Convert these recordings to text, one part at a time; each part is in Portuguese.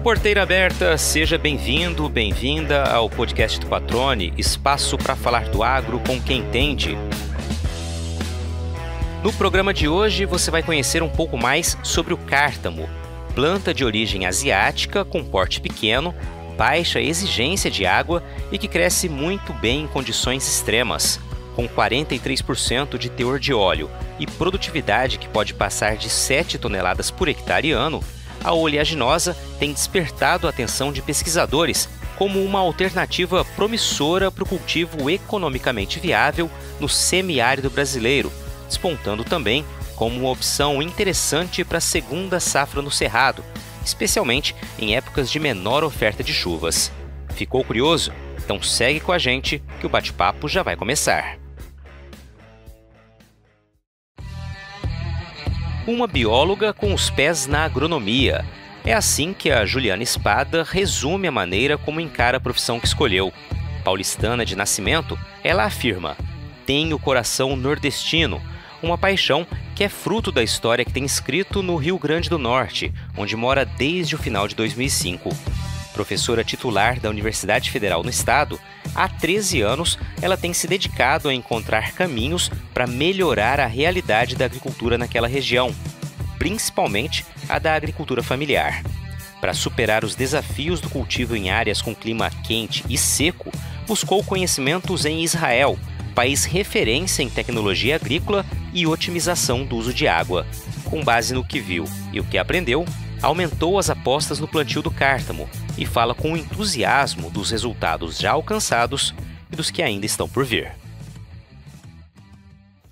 Porteira aberta, seja bem-vindo, bem-vinda ao podcast do Patrone, espaço para falar do agro com quem entende. No programa de hoje você vai conhecer um pouco mais sobre o cártamo, planta de origem asiática com porte pequeno, baixa exigência de água e que cresce muito bem em condições extremas, com 43% de teor de óleo e produtividade que pode passar de 7 toneladas por hectare ano. A oleaginosa tem despertado a atenção de pesquisadores como uma alternativa promissora para o cultivo economicamente viável no semiárido brasileiro, despontando também como uma opção interessante para a segunda safra no Cerrado, especialmente em épocas de menor oferta de chuvas. Ficou curioso? Então segue com a gente que o bate-papo já vai começar. Uma bióloga com os pés na agronomia. É assim que a Juliana Espada resume a maneira como encara a profissão que escolheu. Paulistana de nascimento, ela afirma: tem o coração nordestino, uma paixão que é fruto da história que tem escrito no Rio Grande do Norte, onde mora desde o final de 2005. Professora titular da Universidade Federal no Estado, há 13 anos ela tem se dedicado a encontrar caminhos para melhorar a realidade da agricultura naquela região, principalmente a da agricultura familiar. Para superar os desafios do cultivo em áreas com clima quente e seco, buscou conhecimentos em Israel, país referência em tecnologia agrícola e otimização do uso de água. Com base no que viu e o que aprendeu, aumentou as apostas no plantio do cártamo e fala com entusiasmo dos resultados já alcançados e dos que ainda estão por vir.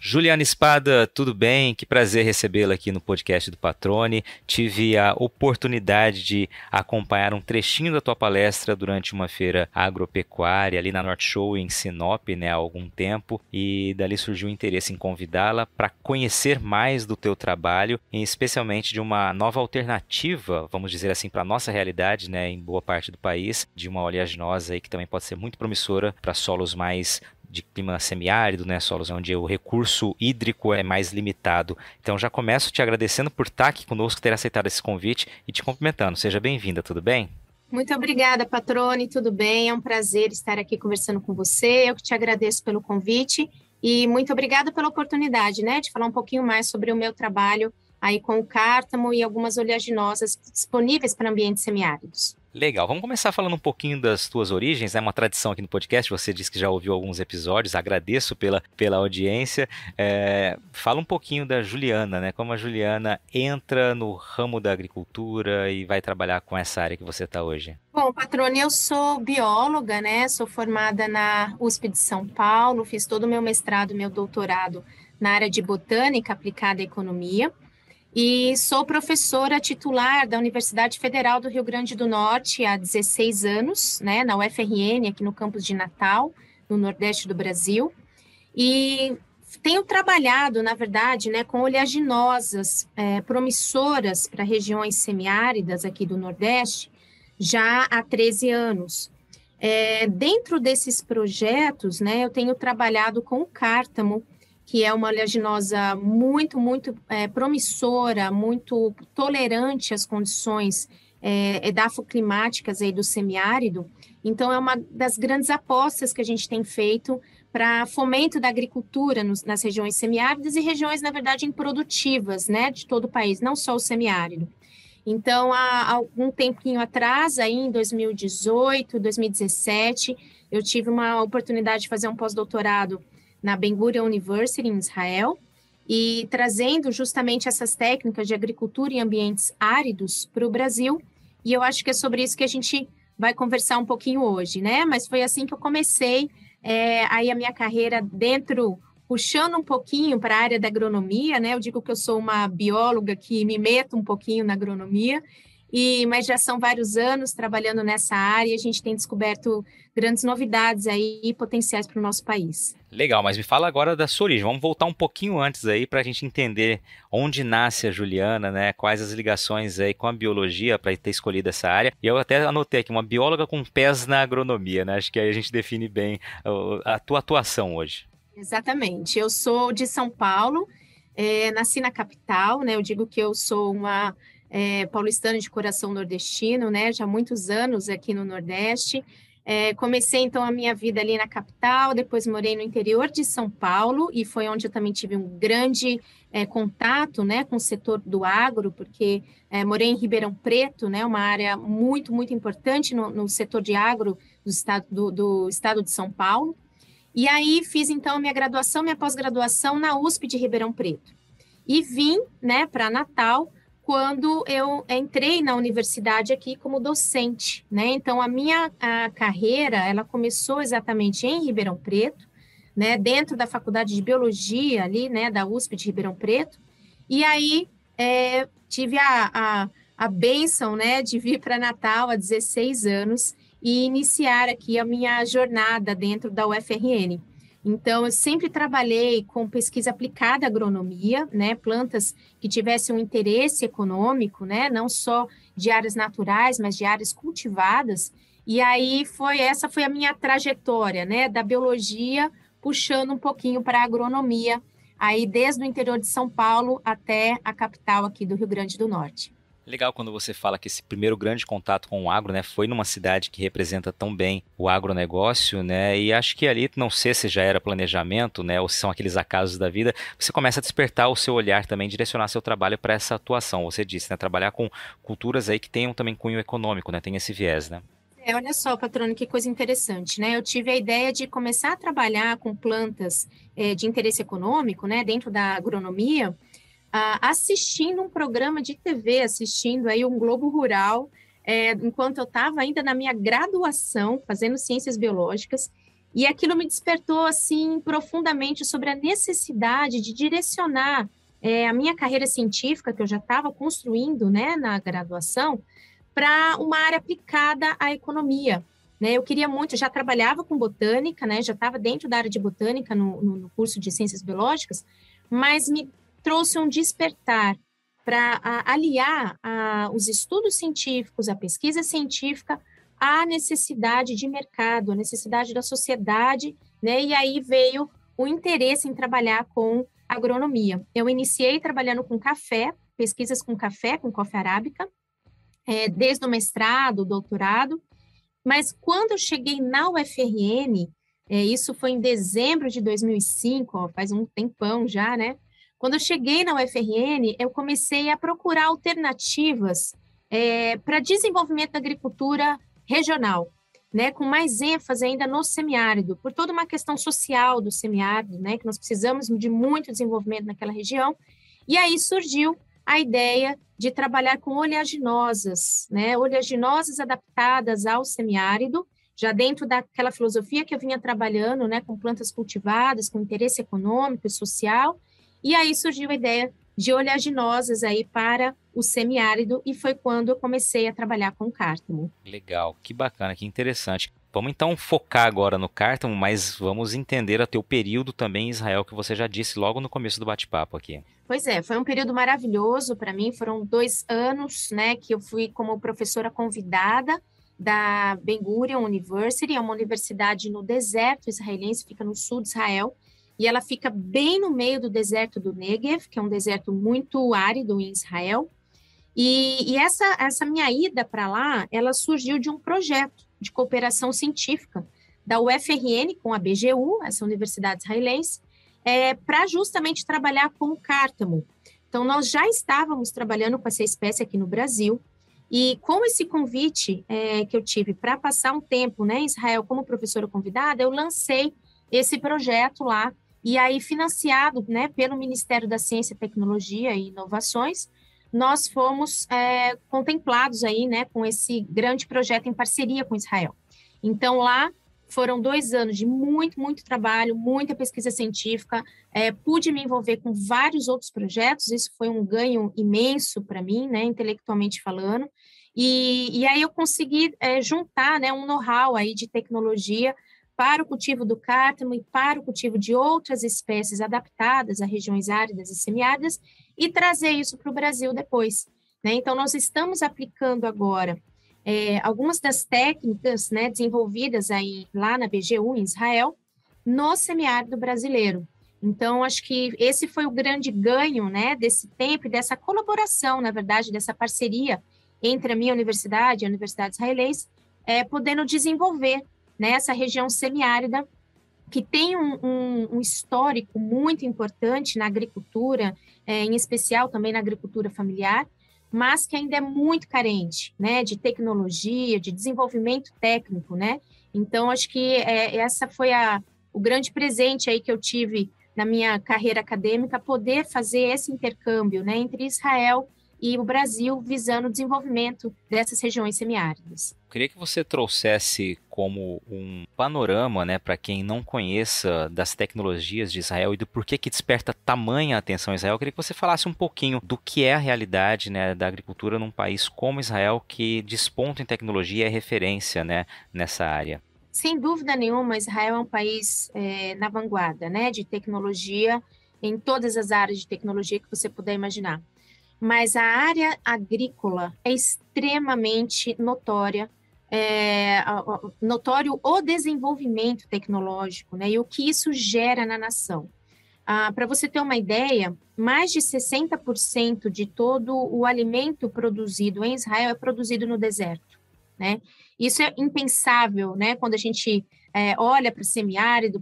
Juliana Espada, tudo bem? Que prazer recebê-la aqui no podcast do Patrone. Tive a oportunidade de acompanhar um trechinho da tua palestra durante uma feira agropecuária ali na Norte Show em Sinop, há algum tempo, e dali surgiu o interesse em convidá-la para conhecer mais do teu trabalho, e especialmente de uma nova alternativa, vamos dizer assim, para a nossa realidade, em boa parte do país, de uma oleaginosa aí que também pode ser muito promissora para solos mais de clima semiárido, solos onde o recurso hídrico é mais limitado. Então já começo te agradecendo por estar aqui conosco, ter aceitado esse convite e te cumprimentando. Seja bem-vinda, tudo bem? Muito obrigada, Patrone, tudo bem? É um prazer estar aqui conversando com você. Eu que te agradeço pelo convite e muito obrigada pela oportunidade, de falar um pouquinho mais sobre o meu trabalho aí com o cártamo e algumas oleaginosas disponíveis para ambientes semiáridos. Legal, vamos começar falando um pouquinho das tuas origens, uma tradição aqui no podcast, você disse que já ouviu alguns episódios, agradeço pela audiência. Fala um pouquinho da Juliana, como a Juliana entra no ramo da agricultura e vai trabalhar com essa área que você está hoje. Bom, Patrone, eu sou bióloga, sou formada na USP de São Paulo, fiz todo o meu mestrado, meu doutorado na área de botânica aplicada à economia. E sou professora titular da Universidade Federal do Rio Grande do Norte há 16 anos, na UFRN, aqui no campus de Natal, no Nordeste do Brasil. E tenho trabalhado, na verdade, com oleaginosas promissoras para regiões semiáridas aqui do Nordeste já há 13 anos. Dentro desses projetos, eu tenho trabalhado com o cártamo, que é uma oleaginosa muito promissora, muito tolerante às condições edafoclimáticas aí do semiárido. Então, é uma das grandes apostas que a gente tem feito para fomento da agricultura nas regiões semiáridas e regiões, na verdade, improdutivas, de todo o país, não só o semiárido. Então, há algum tempinho atrás, aí em 2018, 2017, eu tive uma oportunidade de fazer um pós-doutorado na Ben Gurion University, em Israel, e trazendo justamente essas técnicas de agricultura em ambientes áridos para o Brasil, e eu acho que é sobre isso que a gente vai conversar um pouquinho hoje, Mas foi assim que eu comecei aí a minha carreira puxando um pouquinho para a área da agronomia, Eu digo que eu sou uma bióloga que me meto um pouquinho na agronomia, mas já são vários anos trabalhando nessa área e a gente tem descoberto grandes novidades aí e potenciais para o nosso país. Legal, mas me fala agora da sua origem. Vamos voltar um pouquinho antes aí para a gente entender onde nasce a Juliana, Quais as ligações aí com a biologia para ter escolhido essa área. E eu até anotei aqui, uma bióloga com pés na agronomia, Acho que aí a gente define bem a tua atuação hoje. Exatamente. Eu sou de São Paulo, nasci na capital, Eu digo que eu sou uma paulistana de coração nordestino, né? Já há muitos anos aqui no Nordeste. Comecei, então, a minha vida ali na capital, depois morei no interior de São Paulo, e foi onde eu também tive um grande contato, né, com o setor do agro, porque morei em Ribeirão Preto, né, uma área muito, muito importante no setor de agro do estado de São Paulo. E aí fiz, então, minha graduação, minha pós-graduação na USP de Ribeirão Preto. E vim, né, para Natal, quando eu entrei na universidade aqui como docente, né? Então, a carreira, ela começou exatamente em Ribeirão Preto, né? Dentro da Faculdade de Biologia ali, né? Da USP de Ribeirão Preto. E aí, tive a bênção, né? De vir para Natal há 16 anos e iniciar aqui a minha jornada dentro da UFRN. Então, eu sempre trabalhei com pesquisa aplicada à agronomia, né, plantas que tivessem um interesse econômico, né, não só de áreas naturais, mas de áreas cultivadas. E aí essa foi a minha trajetória, né, da biologia puxando um pouquinho para a agronomia, aí desde o interior de São Paulo até a capital aqui do Rio Grande do Norte. Legal quando você fala que esse primeiro grande contato com o agro, né, foi numa cidade que representa tão bem o agronegócio, né, e acho que ali, não sei se já era planejamento, né, ou se são aqueles acasos da vida, você começa a despertar o seu olhar também, direcionar seu trabalho para essa atuação, você disse, né, trabalhar com culturas aí que tenham também cunho econômico, né, tem esse viés, né. Olha só, patrônio, que coisa interessante, né? Eu tive a ideia de começar a trabalhar com plantas de interesse econômico, né, dentro da agronomia, assistindo um programa de TV, assistindo aí um Globo Rural, enquanto eu estava ainda na minha graduação, fazendo ciências biológicas, e aquilo me despertou, assim, profundamente sobre a necessidade de direcionar a minha carreira científica, que eu já estava construindo, né, na graduação, para uma área aplicada à economia, né? Eu queria muito, já trabalhava com botânica, né? Já estava dentro da área de botânica no curso de ciências biológicas, mas me trouxe um despertar para aliar os estudos científicos, a pesquisa científica, à necessidade de mercado, à necessidade da sociedade, né? E aí veio o interesse em trabalhar com agronomia. Eu iniciei trabalhando com café, pesquisas com café, com coffea arábica, desde o mestrado, doutorado, mas quando eu cheguei na UFRN, isso foi em dezembro de 2005, ó, faz um tempão já, né? Quando eu cheguei na UFRN, eu comecei a procurar alternativas para desenvolvimento da agricultura regional, né, com mais ênfase ainda no semiárido, por toda uma questão social do semiárido, né, que nós precisamos de muito desenvolvimento naquela região, e aí surgiu a ideia de trabalhar com oleaginosas, né, oleaginosas adaptadas ao semiárido, já dentro daquela filosofia que eu vinha trabalhando, né, com plantas cultivadas, com interesse econômico e social, e aí surgiu a ideia de oleaginosas aí para o semiárido, e foi quando eu comecei a trabalhar com cártamo. Legal, que bacana, que interessante. Vamos então focar agora no cártamo, mas vamos entender o teu período também em Israel, que você já disse logo no começo do bate-papo aqui. Pois é, foi um período maravilhoso para mim, foram 2 anos, né, que eu fui como professora convidada da Ben Gurion University, é uma universidade no deserto israelense, fica no sul de Israel, e ela fica bem no meio do deserto do Negev, que é um deserto muito árido em Israel. E essa minha ida para lá, ela surgiu de um projeto de cooperação científica da UFRN com a BGU, essa universidade israelense, para justamente trabalhar com o cártamo. Então, nós já estávamos trabalhando com essa espécie aqui no Brasil, e com esse convite que eu tive para passar um tempo, né, em Israel como professora convidada, eu lancei esse projeto lá, e aí financiado, né, pelo Ministério da Ciência, Tecnologia e Inovações, nós fomos contemplados aí, né, com esse grande projeto em parceria com Israel. Então, lá foram 2 anos de muito, muito trabalho, muita pesquisa científica, pude me envolver com vários outros projetos, isso foi um ganho imenso para mim, né, intelectualmente falando, e aí eu consegui juntar, né, um know-how aí de tecnologia para o cultivo do cártamo e para o cultivo de outras espécies adaptadas a regiões áridas e semiáridas e trazer isso para o Brasil depois, né? Então, nós estamos aplicando agora algumas das técnicas, né, desenvolvidas aí lá na BGU, em Israel, no semiárido brasileiro. Então, acho que esse foi o grande ganho, né, desse tempo e dessa colaboração, na verdade, dessa parceria entre a minha universidade e a Universidade Israelense, podendo desenvolver, né, essa região semiárida, que tem um histórico muito importante na agricultura, em especial também na agricultura familiar, mas que ainda é muito carente, né, de tecnologia, de desenvolvimento técnico, né? Então, acho que essa foi o grande presente aí que eu tive na minha carreira acadêmica, poder fazer esse intercâmbio, né, entre Israel e o Brasil, visando o desenvolvimento dessas regiões semiáridas. Queria que você trouxesse como um panorama, né, para quem não conheça das tecnologias de Israel e do porquê que desperta tamanha atenção Israel. Eu queria que você falasse um pouquinho do que é a realidade, né, da agricultura num país como Israel, que desponta em tecnologia e é referência, né, nessa área. Sem dúvida nenhuma, Israel é um país na vanguarda, né, de tecnologia, em todas as áreas de tecnologia que você puder imaginar. Mas a área agrícola é extremamente notório o desenvolvimento tecnológico, né, e o que isso gera na nação. Para você ter uma ideia, mais de 60% de todo o alimento produzido em Israel é produzido no deserto, né? Isso é impensável, né? Quando a gente olha para o semiárido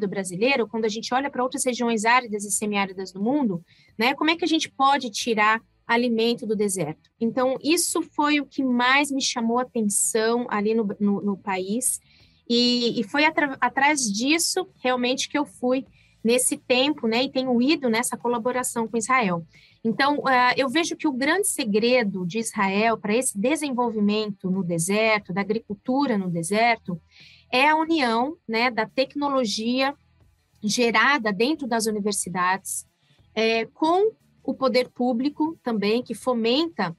brasileiro, quando a gente olha para outras regiões áridas e semiáridas do mundo, né? Como é que a gente pode tirar alimento do deserto? Então, isso foi o que mais me chamou a atenção ali no país, e foi atrás disso realmente que eu fui nesse tempo, né, e tenho ido nessa colaboração com Israel. Então, eu vejo que o grande segredo de Israel para esse desenvolvimento no deserto, da agricultura no deserto, é a união, né, da tecnologia gerada dentro das universidades, com o poder público também, que fomenta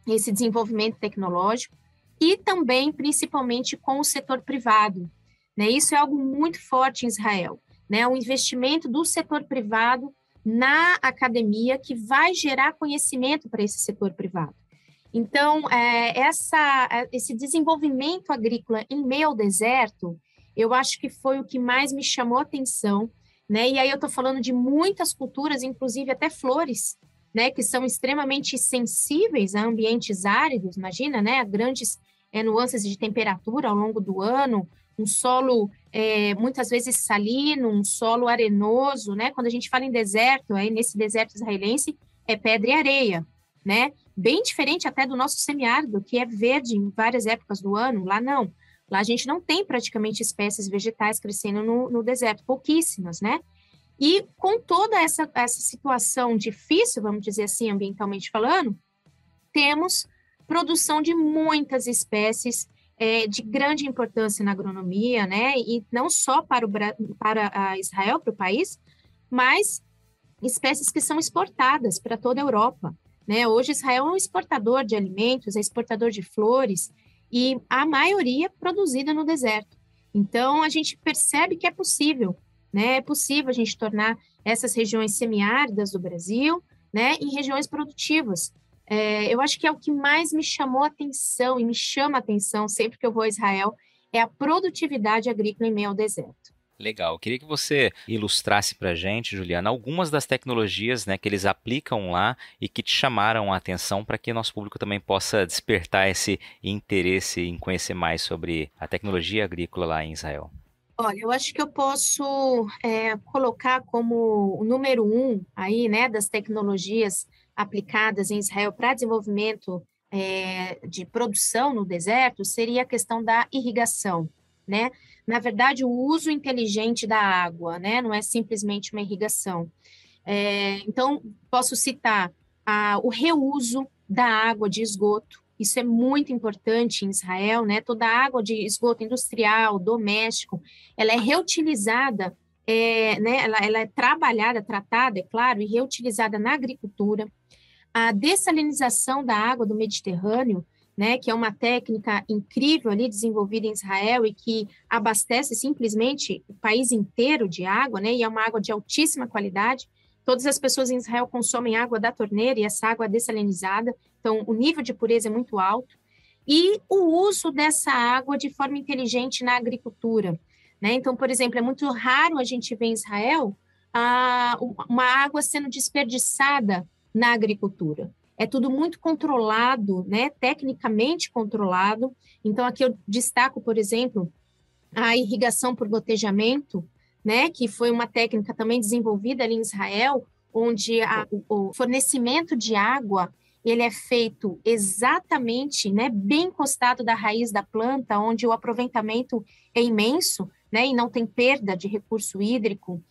esse desenvolvimento tecnológico, e também, principalmente, com o setor privado, né? Isso é algo muito forte em Israel, né? O investimento do setor privado na academia, que vai gerar conhecimento para esse setor privado. Então, esse desenvolvimento agrícola em meio ao deserto, eu acho que foi o que mais me chamou a atenção, né? E aí eu estou falando de muitas culturas, inclusive até flores, né? Que são extremamente sensíveis a ambientes áridos, imagina, né? Grandes nuances de temperatura ao longo do ano, um solo muitas vezes salino, um solo arenoso, né? Quando a gente fala em deserto, aí nesse deserto israelense é pedra e areia, né? Bem diferente até do nosso semiárido, que é verde em várias épocas do ano. Lá não. Lá a gente não tem praticamente espécies vegetais crescendo no deserto, pouquíssimas, né? E com toda essa situação difícil, vamos dizer assim, ambientalmente falando, temos produção de muitas espécies de grande importância na agronomia, né? E não só para Israel, para o país, mas espécies que são exportadas para toda a Europa, né? Hoje Israel é um exportador de alimentos, é exportador de flores, e a maioria produzida no deserto. Então, a gente percebe que é possível, né? É possível a gente tornar essas regiões semiáridas do Brasil, né, em regiões produtivas. Eu acho que é o que mais me chamou a atenção e me chama a atenção sempre que eu vou a Israel, é a produtividade agrícola em meio ao deserto. Legal. Eu queria que você ilustrasse para a gente, Juliana, algumas das tecnologias, né, que eles aplicam lá e que te chamaram a atenção para que nosso público também possa despertar esse interesse em conhecer mais sobre a tecnologia agrícola lá em Israel. Olha, eu acho que eu posso colocar como o número 1 aí, né, das tecnologias aplicadas em Israel para desenvolvimento de produção no deserto, seria a questão da irrigação, né? Na verdade, o uso inteligente da água, né? Não é simplesmente uma irrigação. Então, posso citar o reuso da água de esgoto. Isso é muito importante em Israel, né? Toda a água de esgoto industrial, doméstico, ela é reutilizada, né? Ela é trabalhada, tratada, é claro, e reutilizada na agricultura. A dessalinização da água do Mediterrâneo, né, que é uma técnica incrível ali desenvolvida em Israel e que abastece simplesmente o país inteiro de água, né, e é uma água de altíssima qualidade. Todas as pessoas em Israel consomem água da torneira e essa água é dessalinizada, então o nível de pureza é muito alto. E o uso dessa água de forma inteligente na agricultura, né? Então, por exemplo, é muito raro a gente ver em Israel uma água sendo desperdiçada na agricultura. É tudo muito controlado, né, tecnicamente controlado. Então, aqui eu destaco, por exemplo, a irrigação por gotejamento, né, que foi uma técnica também desenvolvida ali em Israel, onde o fornecimento de água ele é feito exatamente, né, bem encostado da raiz da planta, onde o aproveitamento é imenso, né, e não tem perda de recurso hídrico.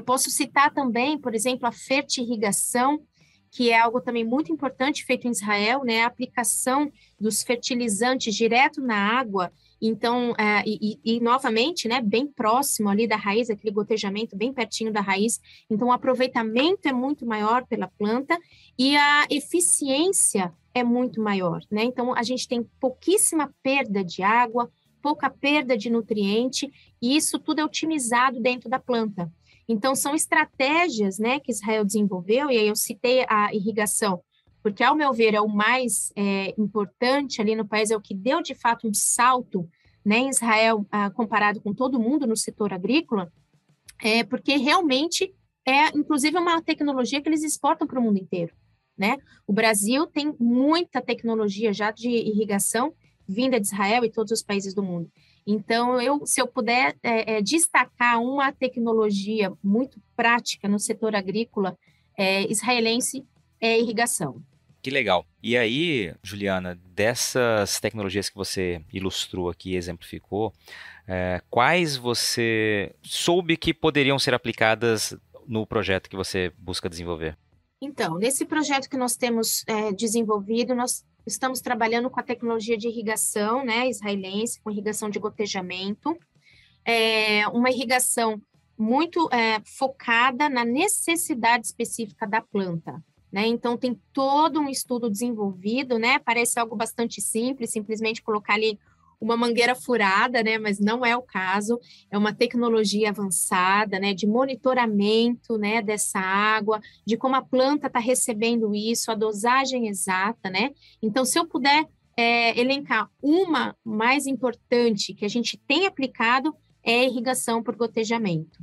Posso citar também, por exemplo, a fertirrigação, que é algo também muito importante feito em Israel, né, a aplicação dos fertilizantes direto na água. Então, novamente, né, bem próximo ali da raiz, aquele gotejamento bem pertinho da raiz. Então, o aproveitamento é muito maior pela planta e a eficiência é muito maior, né? Então, a gente tem pouquíssima perda de água, pouca perda de nutriente, e isso tudo é otimizado dentro da planta. Então, são estratégias, né, que Israel desenvolveu, e aí eu citei a irrigação, porque, ao meu ver, é o mais importante ali no país, é o que deu, de fato, um salto, né, em Israel, comparado com todo mundo no setor agrícola, porque realmente inclusive, uma tecnologia que eles exportam para o mundo inteiro, né? O Brasil tem muita tecnologia já de irrigação vinda de Israel e todos os países do mundo. Então, se eu puder destacar uma tecnologia muito prática no setor agrícola israelense, é a irrigação. Que legal. E aí, Juliana, dessas tecnologias que você ilustrou aqui, exemplificou, quais você soube que poderiam ser aplicadas no projeto que você busca desenvolver? Então, nesse projeto que nós temos desenvolvido, nós estamos trabalhando com a tecnologia de irrigação, né, israelense, com irrigação de gotejamento, uma irrigação muito focada na necessidade específica da planta, né? Então, tem todo um estudo desenvolvido, né? Parece algo bastante simples, simplesmente colocar ali uma mangueira furada, né? Mas não é o caso. É uma tecnologia avançada, né? De monitoramento, né? Dessa água, de como a planta está recebendo isso, a dosagem exata, né? Então, se eu puder elencar uma mais importante que a gente tem aplicado, é a irrigação por gotejamento.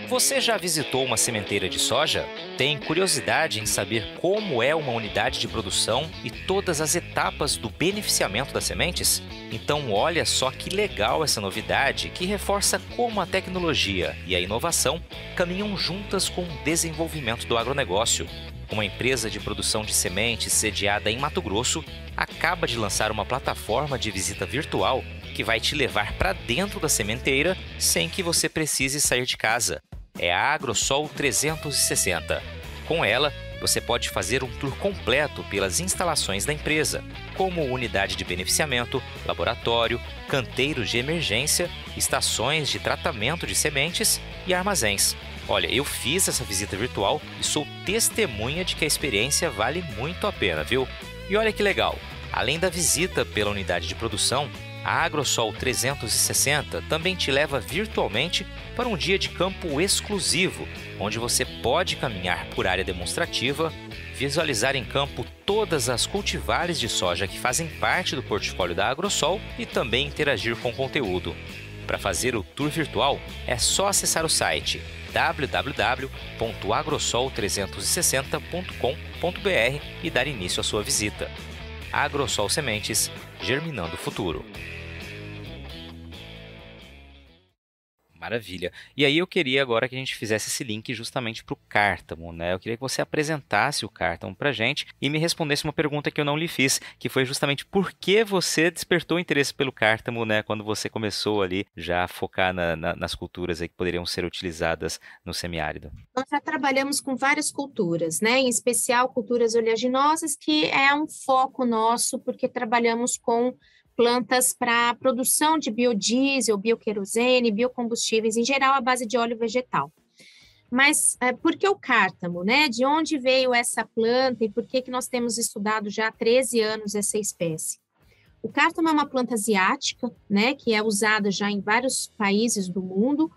Você já visitou uma sementeira de soja? Tem curiosidade em saber como é uma unidade de produção e todas as etapas do beneficiamento das sementes? Então olha só que legal essa novidade que reforça como a tecnologia e a inovação caminham juntas com o desenvolvimento do agronegócio. Uma empresa de produção de sementes sediada em Mato Grosso acaba de lançar uma plataforma de visita virtual que vai te levar para dentro da sementeira sem que você precise sair de casa. É a AgroSol 360. Com ela, você pode fazer um tour completo pelas instalações da empresa, como unidade de beneficiamento, laboratório, canteiros de emergência, estações de tratamento de sementes e armazéns. Olha, eu fiz essa visita virtual e sou testemunha de que a experiência vale muito a pena, viu? E olha que legal, além da visita pela unidade de produção, a AgroSol 360 também te leva virtualmente para um dia de campo exclusivo, onde você pode caminhar por área demonstrativa, visualizar em campo todas as cultivares de soja que fazem parte do portfólio da AgroSol e também interagir com o conteúdo. Para fazer o tour virtual, é só acessar o site www.agrosol360.com.br e dar início à sua visita. AgroSol Sementes, germinando o futuro. Maravilha. E aí eu queria agora que a gente fizesse esse link justamente para o cártamo, né? Eu queria que você apresentasse o cártamo para a gente e me respondesse uma pergunta que eu não lhe fiz, que foi justamente por que você despertou interesse pelo cártamo, né? Quando você começou ali já a focar nas culturas aí que poderiam ser utilizadas no semiárido. Nós já trabalhamos com várias culturas, né? Em especial culturas oleaginosas, que é um foco nosso, porque trabalhamos com plantas para produção de biodiesel, bioquerosene, biocombustíveis, em geral, à base de óleo vegetal. Mas por que o cártamo, né? De onde veio essa planta e por que nós temos estudado já há 13 anos essa espécie? O cártamo é uma planta asiática, né? Que é usada já em vários países do mundo,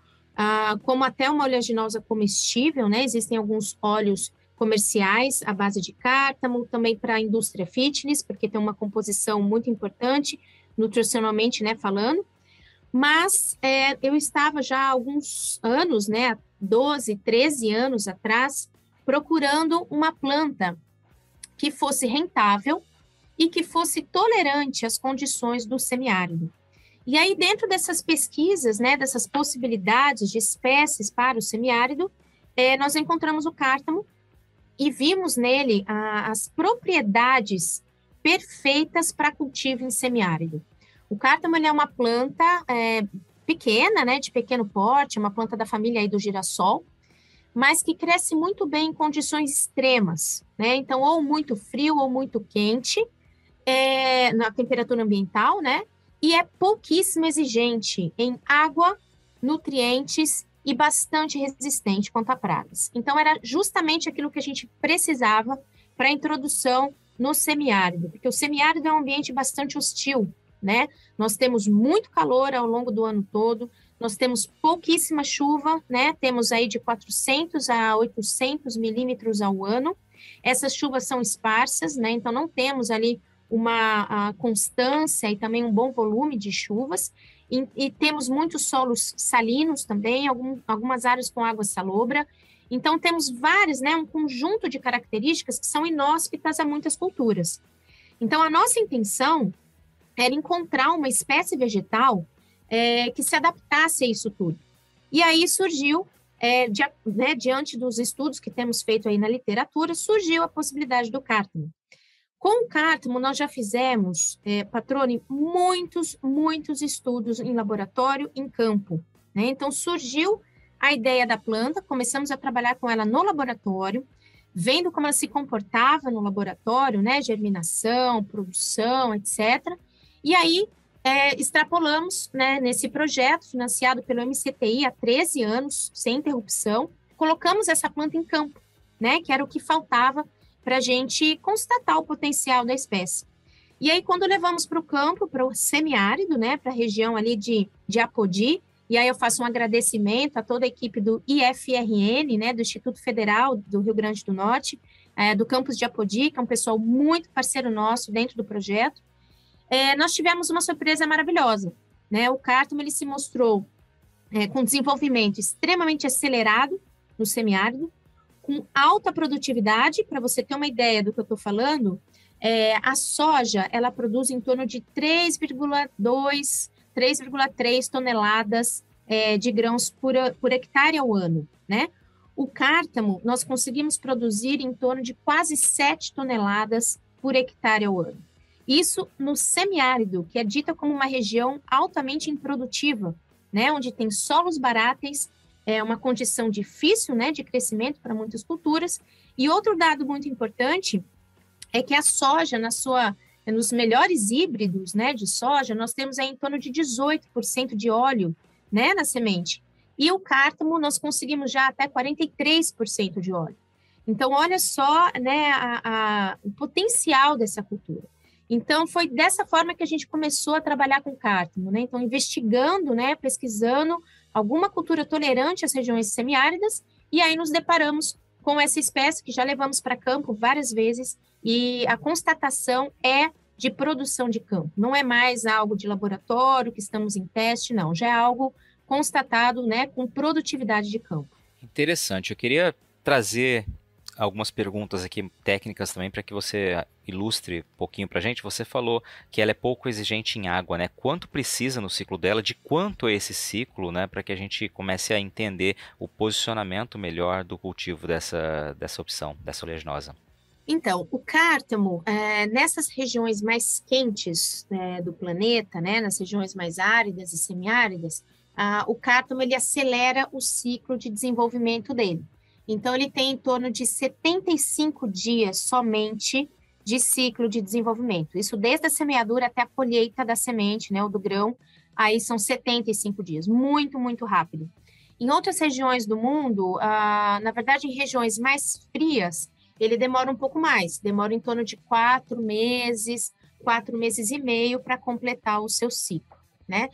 como até uma oleaginosa comestível, né? Existem alguns óleos comerciais à base de cártamo, também para a indústria fitness, porque tem uma composição muito importante, nutricionalmente, né, falando. Mas eu estava já há alguns anos, né, 12, 13 anos atrás, procurando uma planta que fosse rentável e que fosse tolerante às condições do semiárido. E aí, dentro dessas pesquisas, né, dessas possibilidades de espécies para o semiárido, nós encontramos o cártamo e vimos nele as propriedades perfeitas para cultivo em semiárido. O cártamo ele é uma planta pequena, né, de pequeno porte, uma planta da família aí do girassol, mas que cresce muito bem em condições extremas, né? Então, ou muito frio ou muito quente, na temperatura ambiental, né? E é pouquíssimo exigente em água, nutrientes e bastante resistente contra pragas. Então, era justamente aquilo que a gente precisava para a introdução no semiárido, porque o semiárido é um ambiente bastante hostil, né? Nós temos muito calor ao longo do ano todo, nós temos pouquíssima chuva, né? Temos aí de 400 a 800 milímetros ao ano. Essas chuvas são esparsas, né? Então, não temos ali uma constância e também um bom volume de chuvas. E temos muitos solos salinos também, algumas áreas com água salobra. Então, temos várias, né? Um conjunto de características que são inóspitas a muitas culturas. Então, a nossa intenção era encontrar uma espécie vegetal que se adaptasse a isso tudo. E aí surgiu, diante dos estudos que temos feito aí na literatura, surgiu a possibilidade do cártamo. Com o cártamo, nós já fizemos, Patrone, muitos estudos em laboratório, em campo, né? Então, surgiu a ideia da planta, começamos a trabalhar com ela no laboratório, vendo como ela se comportava no laboratório, né? Germinação, produção, etc. E aí, extrapolamos, né, nesse projeto, financiado pelo MCTI há 13 anos, sem interrupção, colocamos essa planta em campo, né, que era o que faltava para a gente constatar o potencial da espécie. E aí, quando levamos para o campo, para o semiárido, né, para a região ali de Apodi, e aí eu faço um agradecimento a toda a equipe do IFRN, né, do Instituto Federal do Rio Grande do Norte, do campus de Apodi, que é um pessoal muito parceiro nosso dentro do projeto. Nós tivemos uma surpresa maravilhosa, né? O cártamo ele se mostrou com desenvolvimento extremamente acelerado no semiárido, com alta produtividade. Para você ter uma ideia do que eu estou falando, a soja ela produz em torno de 3,2, 3,3 toneladas de grãos por hectare ao ano, né? O cártamo nós conseguimos produzir em torno de quase 7 toneladas por hectare ao ano. Isso no semiárido, que é dita como uma região altamente improdutiva, né, onde tem solos baráteis, uma condição difícil, né, de crescimento para muitas culturas. E outro dado muito importante é que a soja, nos melhores híbridos, né, de soja, nós temos aí em torno de 18% de óleo, né, na semente. E o cártamo nós conseguimos já até 43% de óleo. Então, olha só, né, o potencial dessa cultura. Então, foi dessa forma que a gente começou a trabalhar com cártamo, né? Então, investigando, né, pesquisando alguma cultura tolerante às regiões semiáridas, e aí nos deparamos com essa espécie que já levamos para campo várias vezes, e a constatação é de produção de campo. Não é mais algo de laboratório, que estamos em teste, não. Já é algo constatado, né, com produtividade de campo. Interessante. Eu queria trazer algumas perguntas aqui técnicas também para que você ilustre um pouquinho para a gente. Você falou que ela é pouco exigente em água, né? Quanto precisa no ciclo dela, de quanto é esse ciclo, né? Para que a gente comece a entender o posicionamento melhor do cultivo dessa opção, dessa oleaginosa. Então, o cártamo, nessas regiões mais quentes do planeta, né, nas regiões mais áridas e semiáridas, o cártamo ele acelera o ciclo de desenvolvimento dele. Então, ele tem em torno de 75 dias somente de ciclo de desenvolvimento. Isso desde a semeadura até a colheita da semente, né, ou do grão, aí são 75 dias, muito rápido. Em outras regiões do mundo, na verdade, em regiões mais frias, ele demora um pouco mais, demora em torno de 4 meses e meio para completar o seu ciclo, né?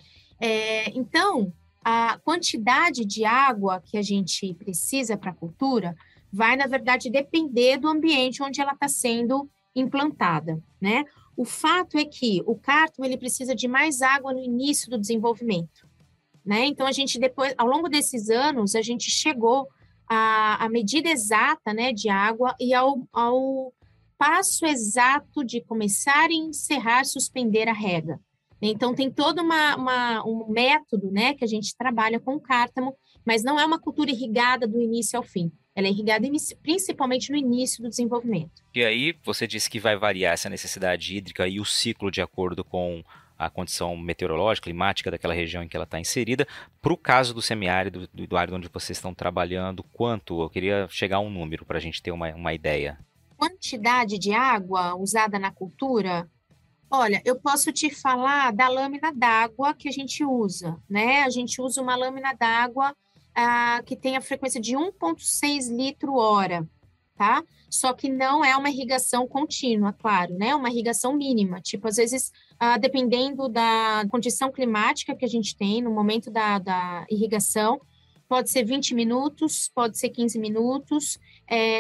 Então, a quantidade de água que a gente precisa para a cultura vai, na verdade, depender do ambiente onde ela está sendo implantada, né? O fato é que o cártamo ele precisa de mais água no início do desenvolvimento, né? Então, a gente depois, ao longo desses anos, a gente chegou à medida exata, né, de água e ao passo exato de começar e encerrar, suspender a rega. Então, tem todo um método, né, que a gente trabalha com o cártamo, mas não é uma cultura irrigada do início ao fim. Ela é irrigada principalmente no início do desenvolvimento. E aí, você disse que vai variar essa necessidade hídrica e o ciclo de acordo com a condição meteorológica, climática daquela região em que ela está inserida. Para o caso do semiárido, do área onde vocês estão trabalhando, quanto? Eu queria chegar a um número para a gente ter uma ideia. Quantidade de água usada na cultura? Olha, eu posso te falar da lâmina d'água que a gente usa, né? A gente usa uma lâmina d'água que tem a frequência de 1,6 litro hora, tá? Só que não é uma irrigação contínua, claro, né? Uma irrigação mínima. Tipo, às vezes, dependendo da condição climática que a gente tem no momento da irrigação, pode ser 20 minutos, pode ser 15 minutos,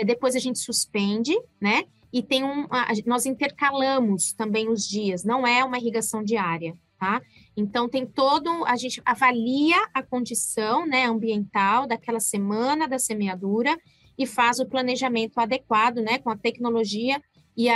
depois a gente suspende, né? E nós intercalamos também os dias, não é uma irrigação diária, tá? Então, a gente avalia a condição, né, ambiental daquela semana da semeadura e faz o planejamento adequado, né, com a tecnologia e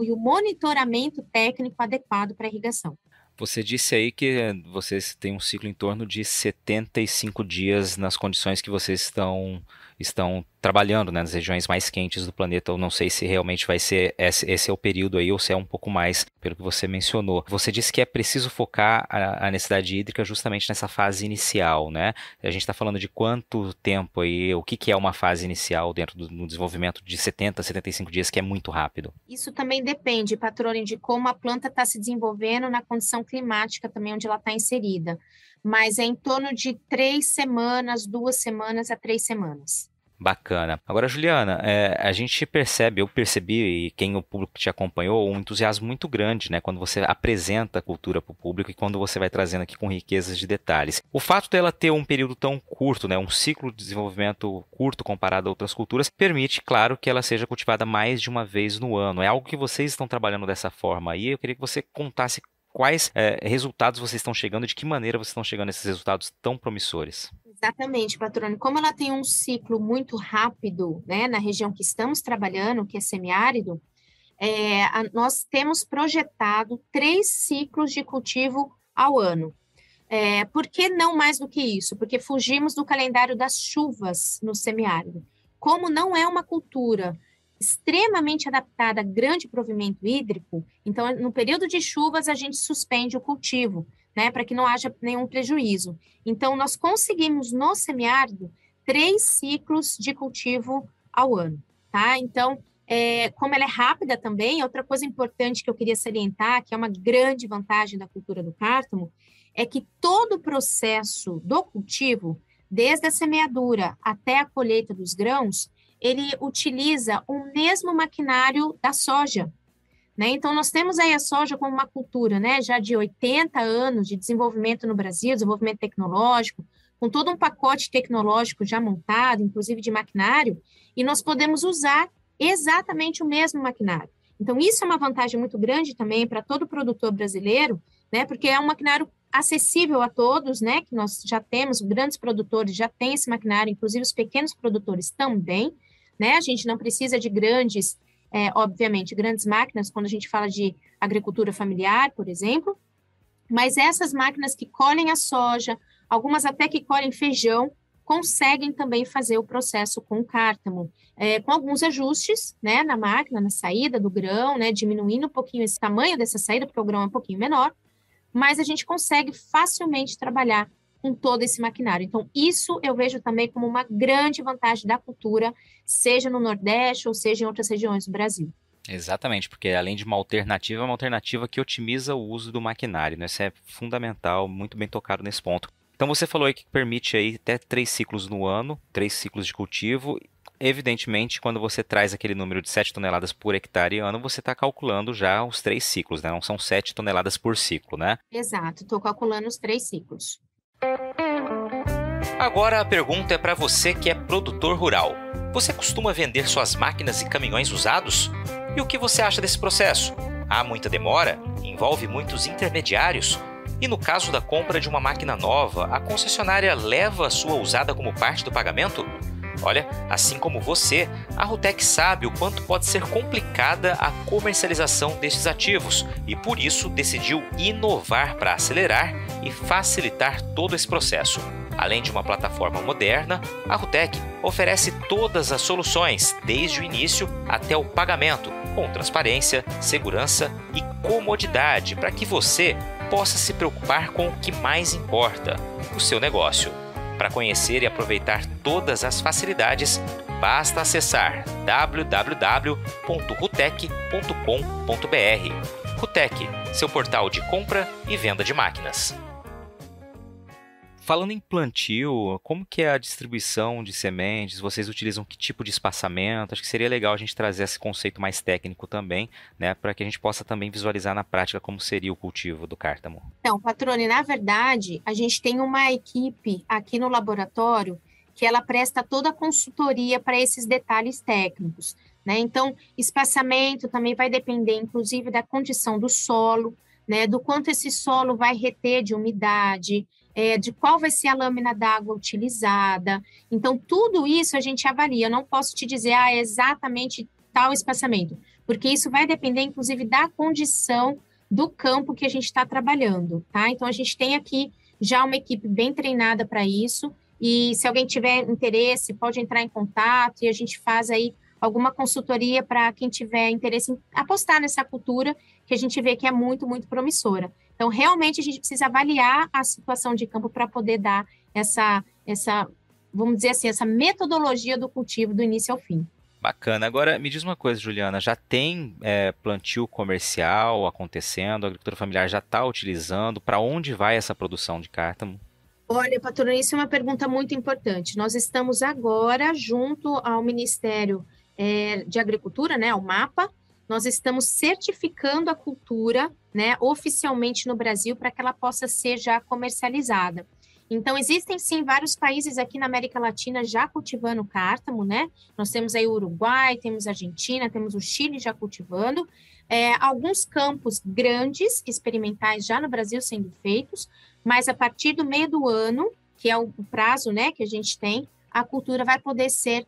o monitoramento técnico adequado para a irrigação. Você disse aí que vocês têm um ciclo em torno de 75 dias nas condições que vocês estão trabalhando, né, nas regiões mais quentes do planeta. Eu não sei se realmente vai ser esse é o período aí ou se é um pouco mais, pelo que você mencionou. Você disse que é preciso focar a necessidade hídrica justamente nessa fase inicial, né? A gente está falando de quanto tempo aí, o que é uma fase inicial dentro do desenvolvimento de 70, 75 dias, que é muito rápido? Isso também depende, Patrone, de como a planta está se desenvolvendo na condição climática também onde ela está inserida. Mas é em torno de 3 semanas, 2 semanas a 3 semanas. Bacana. Agora, Juliana, a gente percebe, eu percebi, e quem o público te acompanhou, um entusiasmo muito grande, né, quando você apresenta a cultura para o público e quando você vai trazendo aqui com riquezas de detalhes. O fato dela ter um período tão curto, né, um ciclo de desenvolvimento curto comparado a outras culturas, permite, claro, que ela seja cultivada mais de uma vez no ano. É algo que vocês estão trabalhando dessa forma aí. Eu queria que você contasse quais resultados vocês estão chegando e de que maneira vocês estão chegando a esses resultados tão promissores. Exatamente, Patrone. Como ela tem um ciclo muito rápido, né, na região que estamos trabalhando, que é semiárido, nós temos projetado 3 ciclos de cultivo ao ano. Por que não mais do que isso? Porque fugimos do calendário das chuvas no semiárido. Como não é uma cultura extremamente adaptada a grande provimento hídrico, então, no período de chuvas, a gente suspende o cultivo, né, para que não haja nenhum prejuízo. Então, nós conseguimos no semiárido 3 ciclos de cultivo ao ano, tá? Então, como ela é rápida também, outra coisa importante que eu queria salientar, que é uma grande vantagem da cultura do cártamo, é que todo o processo do cultivo, desde a semeadura até a colheita dos grãos, ele utiliza o mesmo maquinário da soja, né? Então, nós temos aí a soja como uma cultura, né, já de 80 anos de desenvolvimento no Brasil, desenvolvimento tecnológico, com todo um pacote tecnológico já montado, inclusive de maquinário, e nós podemos usar exatamente o mesmo maquinário. Então, isso é uma vantagem muito grande também para todo produtor brasileiro, né, porque é um maquinário acessível a todos, né, que nós já temos, grandes produtores já têm esse maquinário, inclusive os pequenos produtores também, né, a gente não precisa de grandes, obviamente, grandes máquinas, quando a gente fala de agricultura familiar, por exemplo, mas essas máquinas que colhem a soja, algumas até que colhem feijão, conseguem também fazer o processo com cártamo, com alguns ajustes, né, na máquina, na saída do grão, né, diminuindo um pouquinho esse tamanho dessa saída, porque o grão é um pouquinho menor, mas a gente consegue facilmente trabalhar com todo esse maquinário. Então, isso eu vejo também como uma grande vantagem da cultura, seja no Nordeste ou seja em outras regiões do Brasil. Exatamente, porque além de uma alternativa que otimiza o uso do maquinário, né? Isso é fundamental, muito bem tocado nesse ponto. Então, você falou aí que permite aí até 3 ciclos no ano, 3 ciclos de cultivo. Evidentemente, quando você traz aquele número de 7 toneladas por hectare ano, você está calculando já os 3 ciclos, né? Não são 7 toneladas por ciclo, né? Exato, estou calculando os 3 ciclos. Agora a pergunta é para você que é produtor rural. Você costuma vender suas máquinas e caminhões usados? E o que você acha desse processo? Há muita demora? Envolve muitos intermediários? E no caso da compra de uma máquina nova, a concessionária leva a sua usada como parte do pagamento? Olha, assim como você, a Rutec sabe o quanto pode ser complicada a comercialização destes ativos e, por isso, decidiu inovar para acelerar e facilitar todo esse processo. Além de uma plataforma moderna, a Rutec oferece todas as soluções, desde o início até o pagamento, com transparência, segurança e comodidade, para que você possa se preocupar com o que mais importa, o seu negócio. Para conhecer e aproveitar todas as facilidades, basta acessar www.rutec.com.br. Rutec, seu portal de compra e venda de máquinas. Falando em plantio, como que é a distribuição de sementes? Vocês utilizam que tipo de espaçamento? Acho que seria legal a gente trazer esse conceito mais técnico também, né, para que a gente possa também visualizar na prática como seria o cultivo do cártamo. Então, Patrone, na verdade, a gente tem uma equipe aqui no laboratório que ela presta toda a consultoria para esses detalhes técnicos, né? Então, espaçamento também vai depender, inclusive, da condição do solo, né, do quanto esse solo vai reter de umidade, de qual vai ser a lâmina d'água utilizada. Então, tudo isso a gente avalia. Eu não posso te dizer, exatamente tal espaçamento, porque isso vai depender, inclusive, da condição do campo que a gente está trabalhando, tá? Então, a gente tem aqui já uma equipe bem treinada para isso, e se alguém tiver interesse, pode entrar em contato e a gente faz aí alguma consultoria para quem tiver interesse em apostar nessa cultura, que a gente vê que é muito, muito promissora. Então, realmente, a gente precisa avaliar a situação de campo para poder dar essa, vamos dizer assim, essa metodologia do cultivo do início ao fim. Bacana. Agora, me diz uma coisa, Juliana, já tem plantio comercial acontecendo? A agricultura familiar já está utilizando? Para onde vai essa produção de cártamo? Olha, patrona, isso é uma pergunta muito importante. Nós estamos agora, junto ao Ministério de Agricultura, né, ao MAPA, nós estamos certificando a cultura, né, oficialmente no Brasil para que ela possa ser já comercializada. Então, existem sim vários países aqui na América Latina já cultivando cártamo, né? Nós temos aí o Uruguai, temos a Argentina, temos o Chile já cultivando, alguns campos grandes, experimentais já no Brasil sendo feitos, mas a partir do meio do ano, que é o prazo, né, que a gente tem, a cultura vai poder ser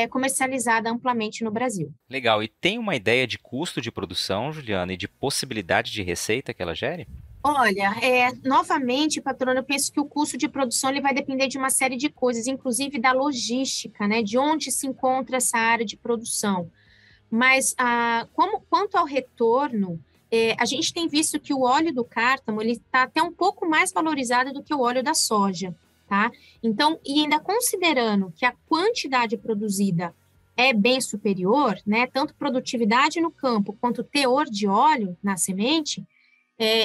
comercializada amplamente no Brasil. Legal. E tem uma ideia de custo de produção, Juliana, e de possibilidade de receita que ela gere? Olha, novamente, patrona, eu penso que o custo de produção ele vai depender de uma série de coisas, inclusive da logística, né, de onde se encontra essa área de produção. Mas, quanto ao retorno, a gente tem visto que o óleo do cártamo ele está até um pouco mais valorizado do que o óleo da soja, tá? Então, e ainda considerando que a quantidade produzida é bem superior, né, tanto produtividade no campo quanto teor de óleo na semente,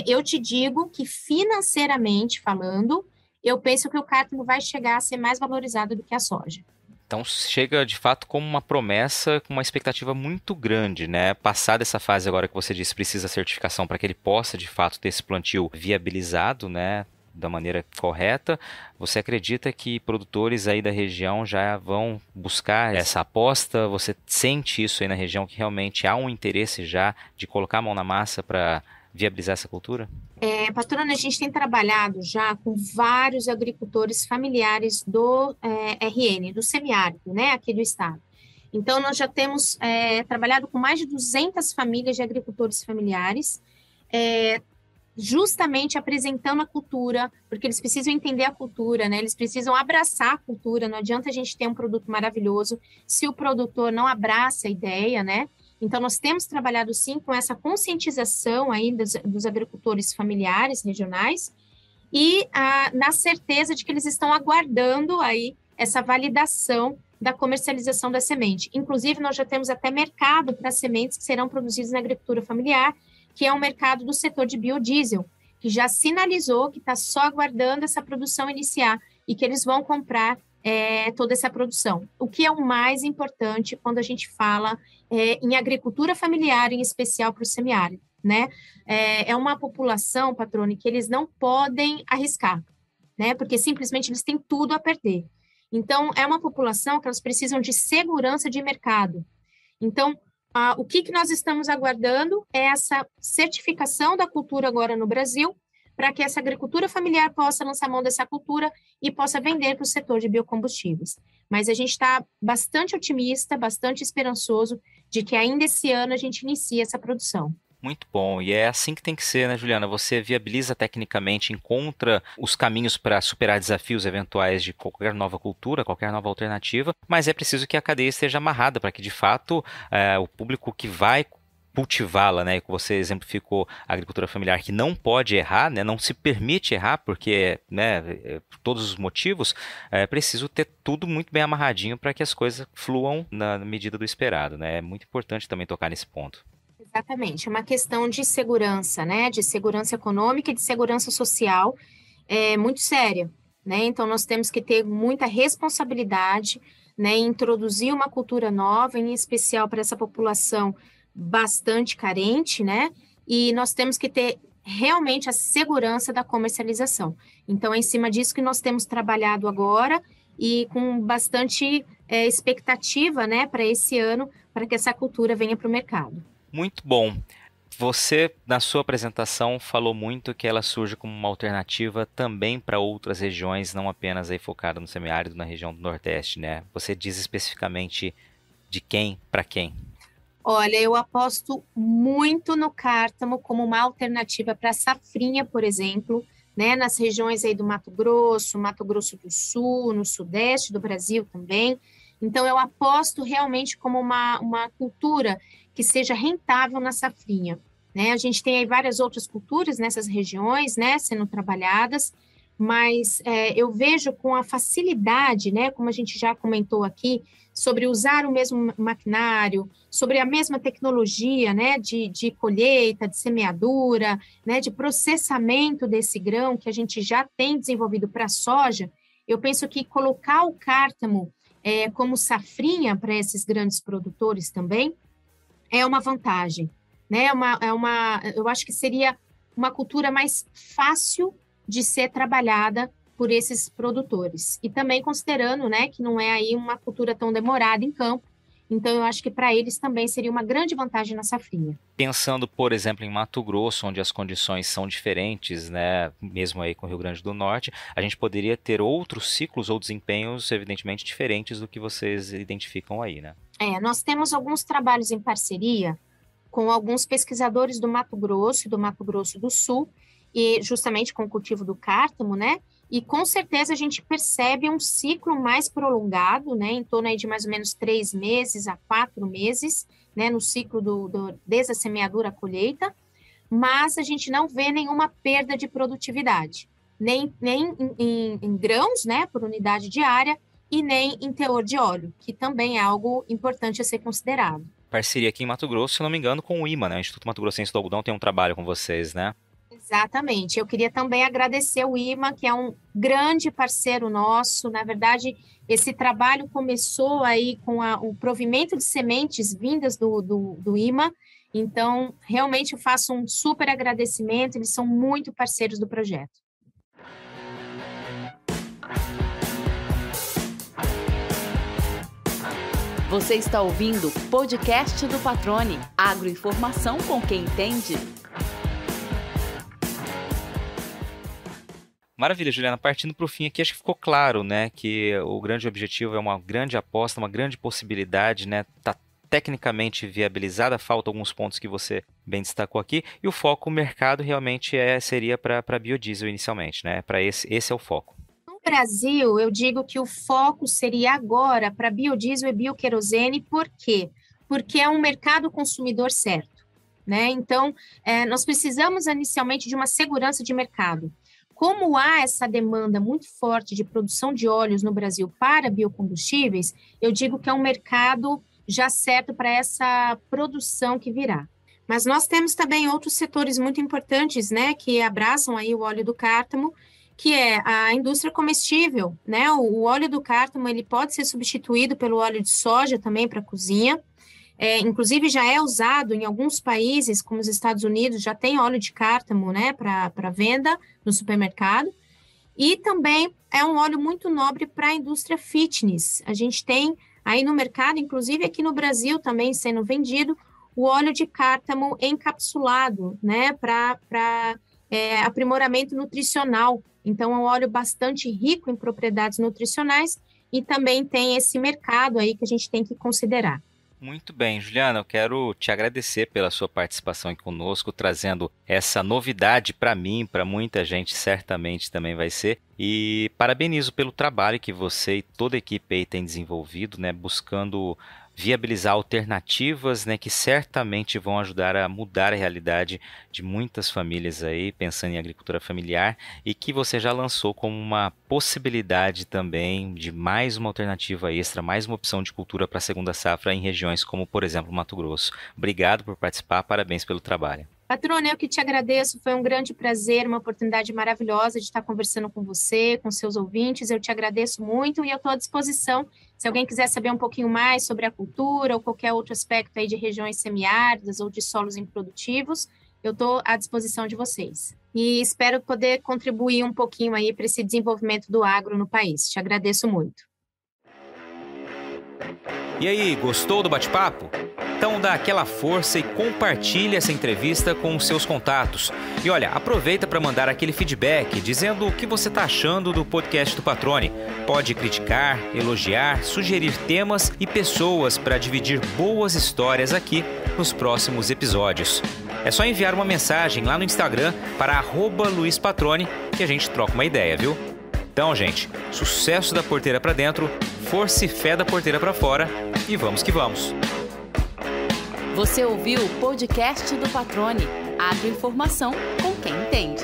eu te digo que financeiramente falando, eu penso que o cártamo vai chegar a ser mais valorizado do que a soja. Então chega de fato como uma promessa com uma expectativa muito grande, né? Passada essa fase agora que você disse precisa certificação para que ele possa de fato ter esse plantio viabilizado, né? Da maneira correta, você acredita que produtores aí da região já vão buscar essa aposta? Você sente isso aí na região que realmente há um interesse já de colocar a mão na massa para viabilizar essa cultura? Patrona, a gente tem trabalhado já com vários agricultores familiares do RN, do semiárido, né, aqui do estado. Então, nós já temos trabalhado com mais de 200 famílias de agricultores familiares, justamente apresentando a cultura, porque eles precisam entender a cultura, né? Eles precisam abraçar a cultura, não adianta a gente ter um produto maravilhoso se o produtor não abraça a ideia, né? Então, nós temos trabalhado, sim, com essa conscientização aí dos agricultores familiares regionais e na certeza de que eles estão aguardando aí essa validação da comercialização da semente. Inclusive, nós já temos até mercado para sementes que serão produzidas na agricultura familiar, que é um mercado do setor de biodiesel, que já sinalizou que está só aguardando essa produção iniciar e que eles vão comprar toda essa produção. O que é o mais importante quando a gente fala em agricultura familiar, em especial para o semiárido, né? É uma população, patrone, que eles não podem arriscar, né? Porque simplesmente eles têm tudo a perder. Então, é uma população que elas precisam de segurança de mercado. Então, o que nós estamos aguardando é essa certificação da cultura agora no Brasil, para que essa agricultura familiar possa lançar mão dessa cultura e possa vender para o setor de biocombustíveis. Mas a gente está bastante otimista, bastante esperançoso de que ainda esse ano a gente inicie essa produção. Muito bom, e é assim que tem que ser, né, Juliana? Você viabiliza tecnicamente, encontra os caminhos para superar desafios eventuais de qualquer nova cultura, qualquer nova alternativa, mas é preciso que a cadeia esteja amarrada para que, de fato, o público que vai cultivá-la, né? Você exemplificou a agricultura familiar que não pode errar, né? Não se permite errar, porque, né, por todos os motivos, é preciso ter tudo muito bem amarradinho para que as coisas fluam na medida do esperado, né? É muito importante também tocar nesse ponto. Exatamente, é uma questão de segurança, né? De segurança econômica e de segurança social muito séria, né? Então, nós temos que ter muita responsabilidade, né? Em introduzir uma cultura nova, em especial para essa população bastante carente, né? E nós temos que ter realmente a segurança da comercialização. Então, é em cima disso que nós temos trabalhado agora e com bastante expectativa, né? Para esse ano, para que essa cultura venha para o mercado. Muito bom. Você, na sua apresentação, falou muito que ela surge como uma alternativa também para outras regiões, não apenas aí focada no semiárido, na região do Nordeste, né? Você diz especificamente de quem para quem? Olha, eu aposto muito no cártamo como uma alternativa para a safrinha, por exemplo, né? Nas regiões aí do Mato Grosso do Sul, no Sudeste do Brasil também. Então, eu aposto realmente como uma cultura que seja rentável na safrinha, né? A gente tem aí várias outras culturas nessas regiões, né, sendo trabalhadas, mas eu vejo com a facilidade, né, como a gente já comentou aqui, sobre usar o mesmo maquinário, sobre a mesma tecnologia, né, de colheita, de semeadura, né, de processamento desse grão que a gente já tem desenvolvido para a soja. Eu penso que colocar o cártamo como safrinha para esses grandes produtores também é uma vantagem, né? Eu acho que seria uma cultura mais fácil de ser trabalhada por esses produtores. E também considerando, né, que não é aí uma cultura tão demorada em campo, então eu acho que para eles também seria uma grande vantagem na safrinha. Pensando, por exemplo, em Mato Grosso, onde as condições são diferentes, né, mesmo aí com o Rio Grande do Norte, a gente poderia ter outros ciclos ou desempenhos evidentemente diferentes do que vocês identificam aí, né? Nós temos alguns trabalhos em parceria com alguns pesquisadores do Mato Grosso e do Mato Grosso do Sul, e justamente com o cultivo do cártamo, né? E com certeza a gente percebe um ciclo mais prolongado, né? Em torno aí de mais ou menos 3 meses a 4 meses, né? No ciclo desde a semeadura à colheita, mas a gente não vê nenhuma perda de produtividade, nem em grãos, né? Por unidade diária, e nem em teor de óleo, que também é algo importante a ser considerado. Parceria aqui em Mato Grosso, se não me engano, com o IMA, né? O Instituto Mato Grossense do Algodão tem um trabalho com vocês, né? Exatamente. Eu queria também agradecer o IMA, que é um grande parceiro nosso. Na verdade, esse trabalho começou aí com o provimento de sementes vindas do IMA. Então, realmente eu faço um super agradecimento. Eles são muito parceiros do projeto. Você está ouvindo o podcast do Patrone. Agroinformação com quem entende. Maravilha, Juliana. Partindo para o fim aqui, acho que ficou claro, né, que o grande objetivo é uma grande aposta, uma grande possibilidade, né, tá tecnicamente viabilizada, faltam alguns pontos que você bem destacou aqui, e o foco, o mercado realmente seria para biodiesel inicialmente, né, para esse é o foco. No Brasil, eu digo que o foco seria agora para biodiesel e bioquerosene, por quê? Porque é um mercado consumidor certo, né? Então, nós precisamos inicialmente de uma segurança de mercado. Como há essa demanda muito forte de produção de óleos no Brasil para biocombustíveis, eu digo que é um mercado já certo para essa produção que virá. Mas nós temos também outros setores muito importantes, né, que abraçam aí o óleo do cártamo, que é a indústria comestível, né? O óleo do cártamo, ele pode ser substituído pelo óleo de soja também para cozinha. Inclusive já é usado em alguns países, como os Estados Unidos, já tem óleo de cártamo, né, para venda no supermercado. E também é um óleo muito nobre para a indústria fitness. A gente tem aí no mercado, inclusive aqui no Brasil também sendo vendido, o óleo de cártamo encapsulado, né, para aprimoramento nutricional. Então, é um óleo bastante rico em propriedades nutricionais e também tem esse mercado aí que a gente tem que considerar. Muito bem, Juliana, eu quero te agradecer pela sua participação aqui conosco, trazendo essa novidade para mim, para muita gente certamente também vai ser. E parabenizo pelo trabalho que você e toda a equipe aí tem desenvolvido, né, buscando viabilizar alternativas, né, que certamente vão ajudar a mudar a realidade de muitas famílias aí, pensando em agricultura familiar, e que você já lançou como uma possibilidade também de mais uma alternativa extra, mais uma opção de cultura para a segunda safra em regiões como, por exemplo, Mato Grosso. Obrigado por participar, parabéns pelo trabalho. Patrona, eu que te agradeço, foi um grande prazer, uma oportunidade maravilhosa de estar conversando com você, com seus ouvintes, eu te agradeço muito e eu estou à disposição, se alguém quiser saber um pouquinho mais sobre a cultura ou qualquer outro aspecto aí de regiões semiáridas ou de solos improdutivos, eu estou à disposição de vocês. E espero poder contribuir um pouquinho aí para esse desenvolvimento do agro no país, te agradeço muito. E aí, gostou do bate-papo? Então dá aquela força e compartilha essa entrevista com os seus contatos. E olha, aproveita para mandar aquele feedback dizendo o que você está achando do podcast do Patrone. Pode criticar, elogiar, sugerir temas e pessoas para dividir boas histórias aqui nos próximos episódios. É só enviar uma mensagem lá no Instagram para @LuizPatrone que a gente troca uma ideia, viu? Então, gente, sucesso da porteira para dentro, força e fé da porteira para fora e vamos que vamos! Você ouviu o podcast do Patrone, agroinformação com quem entende.